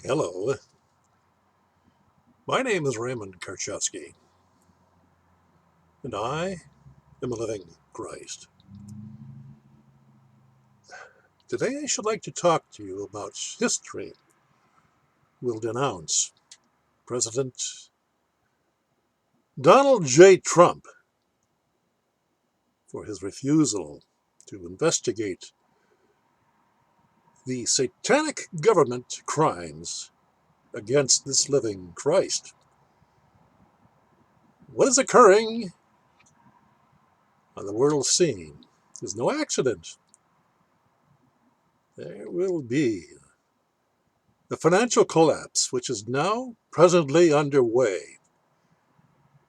Hello, my name is Raymond Karchowski, and I am a living Christ. Today I should like to talk to you about history will denounce President Donald J. Trump for his refusal to investigate the satanic government crimes against this living Christ. What is occurring on the world scene is no accident. There will be the financial collapse, which is now presently underway,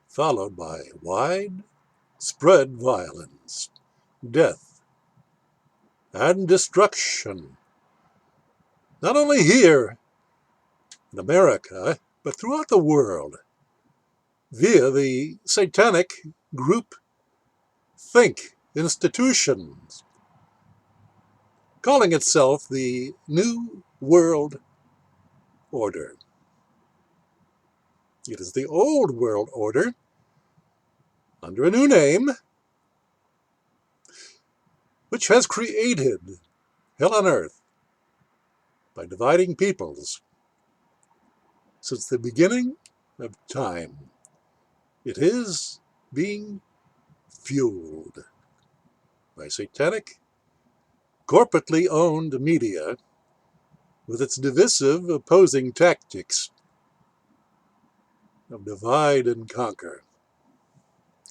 followed by widespread violence, death, and destruction, not only here in America, but throughout the world, via the satanic group think institutions, calling itself the New World Order. It is the old world order under a new name, which has created hell on earth by dividing peoples since the beginning of time. It is being fueled by satanic, corporately owned media with its divisive opposing tactics of divide and conquer.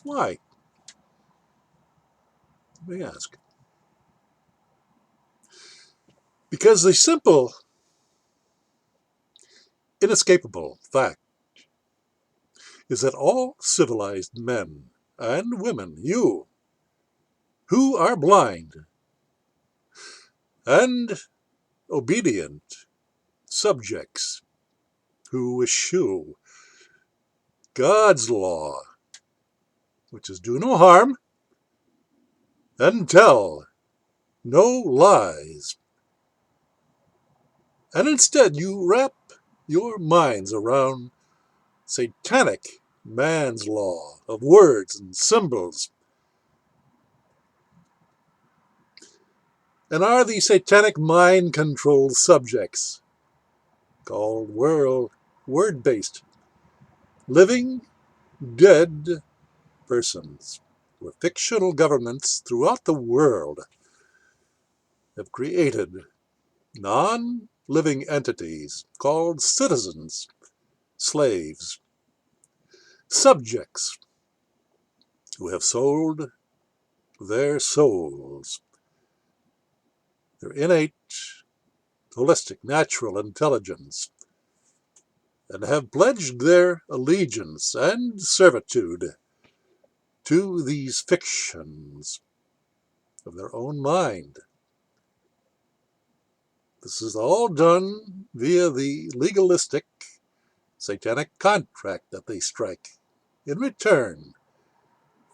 Why? Let me ask. Because the simple, inescapable fact is that all civilized men and women, you, who are blind and obedient subjects, who eschew God's law, which is do no harm and tell no lies, and instead you wrap your minds around satanic man's law of words and symbols, and are the satanic mind-controlled subjects called word-based, living, dead persons, where fictional governments throughout the world have created non-living entities called citizens, slaves, subjects, who have sold their souls, their innate, holistic, natural intelligence, and have pledged their allegiance and servitude to these fictions of their own mind. This is all done via the legalistic, satanic contract that they strike in return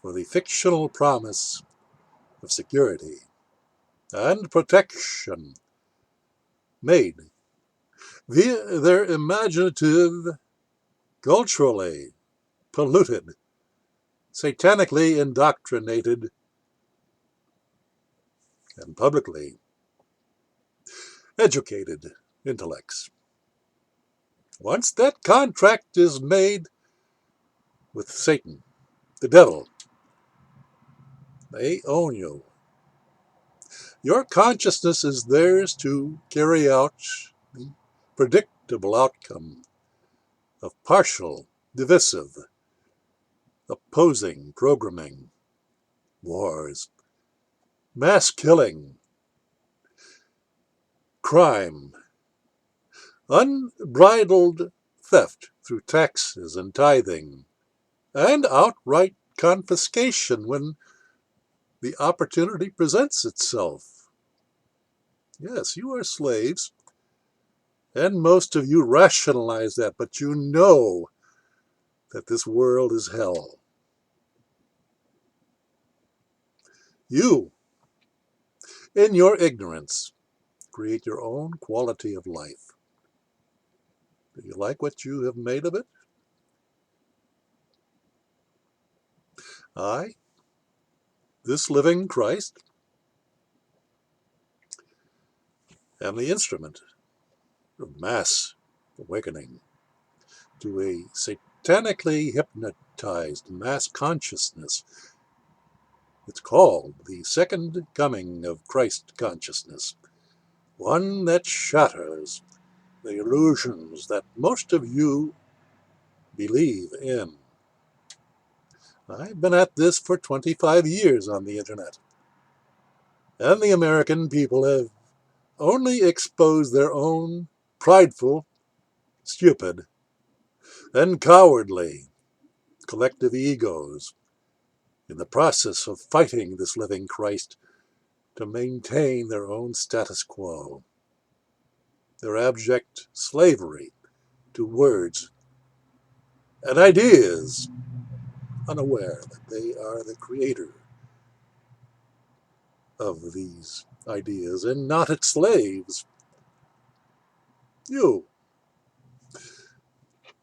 for the fictional promise of security and protection made via their imaginative, culturally polluted, satanically indoctrinated, and publicly educated intellects. Once that contract is made with Satan, the devil, they own you. Your consciousness is theirs to carry out the predictable outcome of partial, divisive, opposing programming, wars, mass killing, crime, unbridled theft through taxes and tithing, and outright confiscation when the opportunity presents itself. Yes, you are slaves, and most of you rationalize that, but you know that this world is hell. You, in your ignorance, create your own quality of life. Do you like what you have made of it? I, this living Christ, am the instrument of mass awakening to a satanically hypnotized mass consciousness. It's called the second coming of Christ consciousness, one that shatters the illusions that most of you believe in. I've been at this for 25 years on the internet, and the American people have only exposed their own prideful, stupid, and cowardly collective egos in the process of fighting this living Christ to maintain their own status quo, their abject slavery to words and ideas, unaware that they are the creator of these ideas and not its slaves. You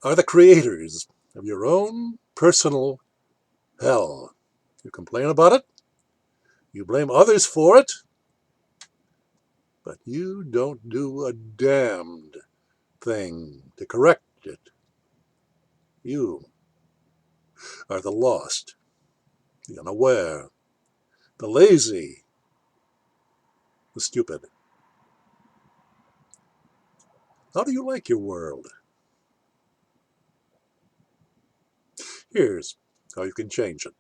are the creators of your own personal hell. You complain about it, you blame others for it, but you don't do a damned thing to correct it. You are the lost, the unaware, the lazy, the stupid. How do you like your world? Here's how you can change it.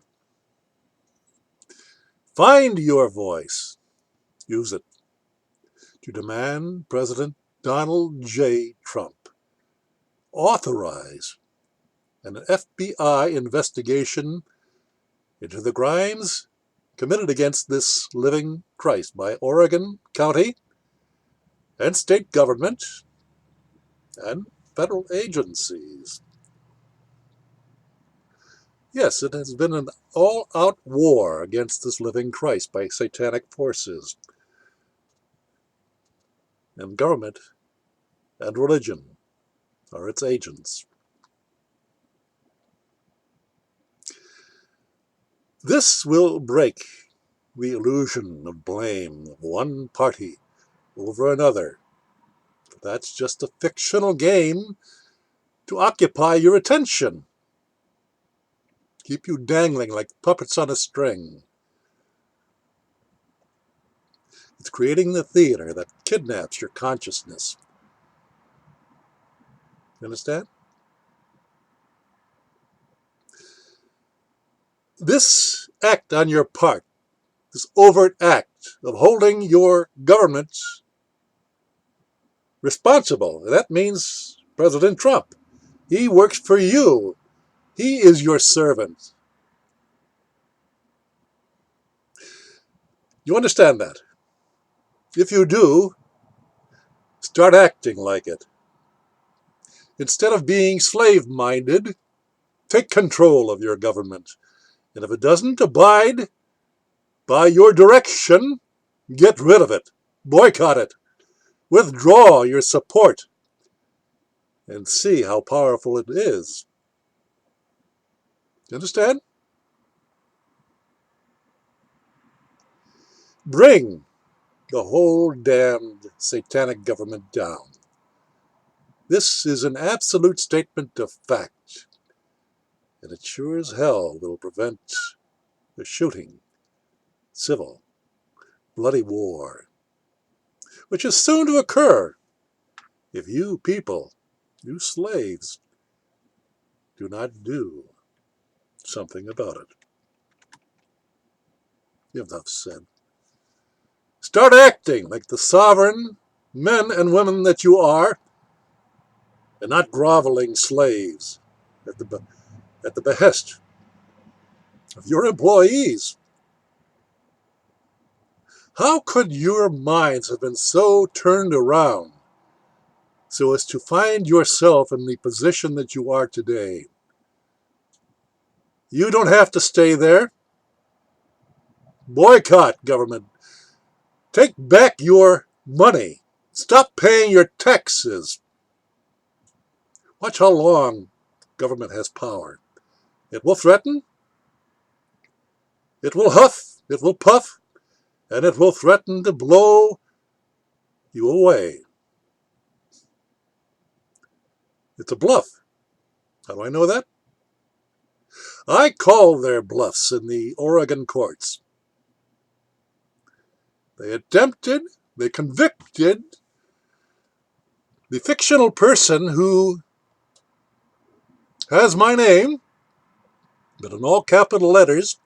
Find your voice. Use it to demand President Donald J. Trump authorize an FBI investigation into the crimes committed against this living Christ by Oregon County and state government and federal agencies. Yes, it has been an all-out war against this living Christ by satanic forces and government and religion are its agents. This will break the illusion of blame of one party over another. That's just a fictional game to occupy your attention, keep you dangling like puppets on a string. It's creating the theater that kidnaps your consciousness. You understand? This act on your part, this overt act of holding your government responsible, that means President Trump. He works for you. He is your servant. You understand that? If you do, start acting like it. Instead of being slave-minded, take control of your government. And if it doesn't abide by your direction, get rid of it. Boycott it. Withdraw your support. And see how powerful it is. You understand? Bring the whole damned satanic government down. This is an absolute statement of fact. And it sure as hell will prevent the shooting, civil, bloody war, which is soon to occur if you people, you slaves, do not do something about it. Enough said. Start acting like the sovereign men and women that you are, and not groveling slaves at the behest of your employees. How could your minds have been so turned around so as to find yourself in the position that you are today? You don't have to stay there. Boycott government. Take back your money. Stop paying your taxes. Watch how long government has power. It will threaten, it will huff, it will puff, and it will threaten to blow you away. It's a bluff. How do I know that? I call their bluffs in the Oregon courts. They convicted the fictional person who has my name, but in all capital letters,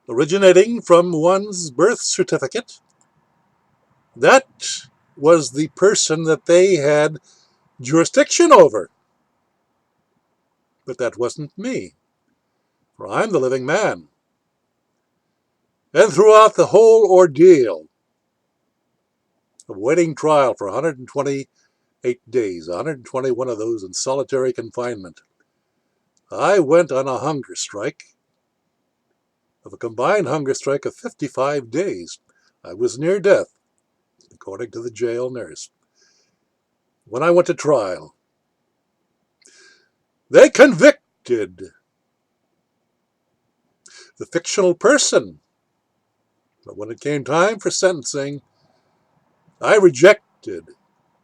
originating from one's birth certificate. That was the person that they had jurisdiction over. But that wasn't me, for I'm the living man. And throughout the whole ordeal of waiting trial for 128 days, 121 of those in solitary confinement, I went on a hunger strike, of a combined hunger strike of 55 days. I was near death, according to the jail nurse. When I went to trial, they convicted the fictional person. But when it came time for sentencing, I rejected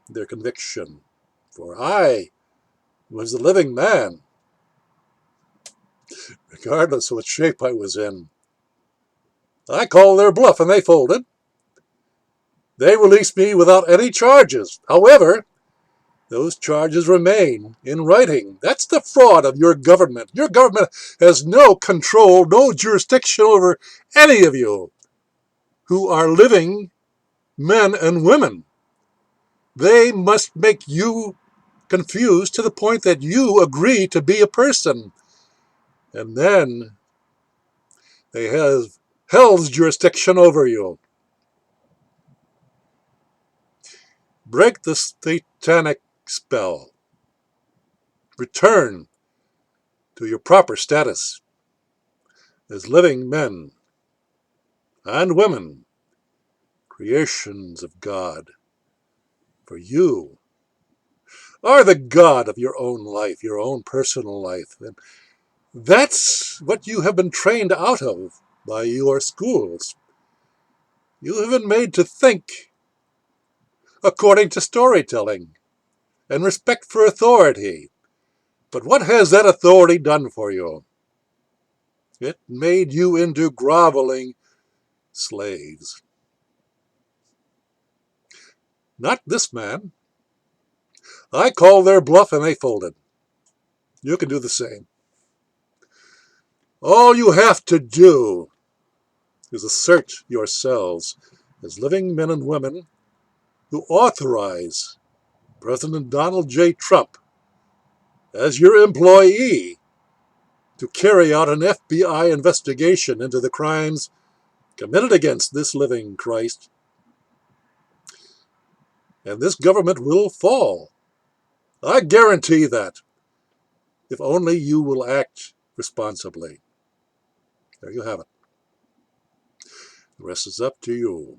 their conviction, for I was the living man, regardless of what shape I was in. I called their bluff and they folded. They released me without any charges. However, those charges remain in writing. That's the fraud of your government. Your government has no control, no jurisdiction over any of you who are living men and women. They must make you confused to the point that you agree to be a person. And then they have hell's jurisdiction over you. Break the satanic spell. Return to your proper status as living men and women, creations of God. For you are the God of your own life, your own personal life. And that's what you have been trained out of by your schools. You have been made to think according to storytelling and respect for authority. But what has that authority done for you? It made you into groveling slaves. Not this man. I called their bluff and they folded. You can do the same. All you have to do is assert yourselves as living men and women who authorize President Donald J. Trump as your employee to carry out an FBI investigation into the crimes committed against this living Christ. And this government will fall. I guarantee that, if only you will act responsibly. There you have it. The rest is up to you.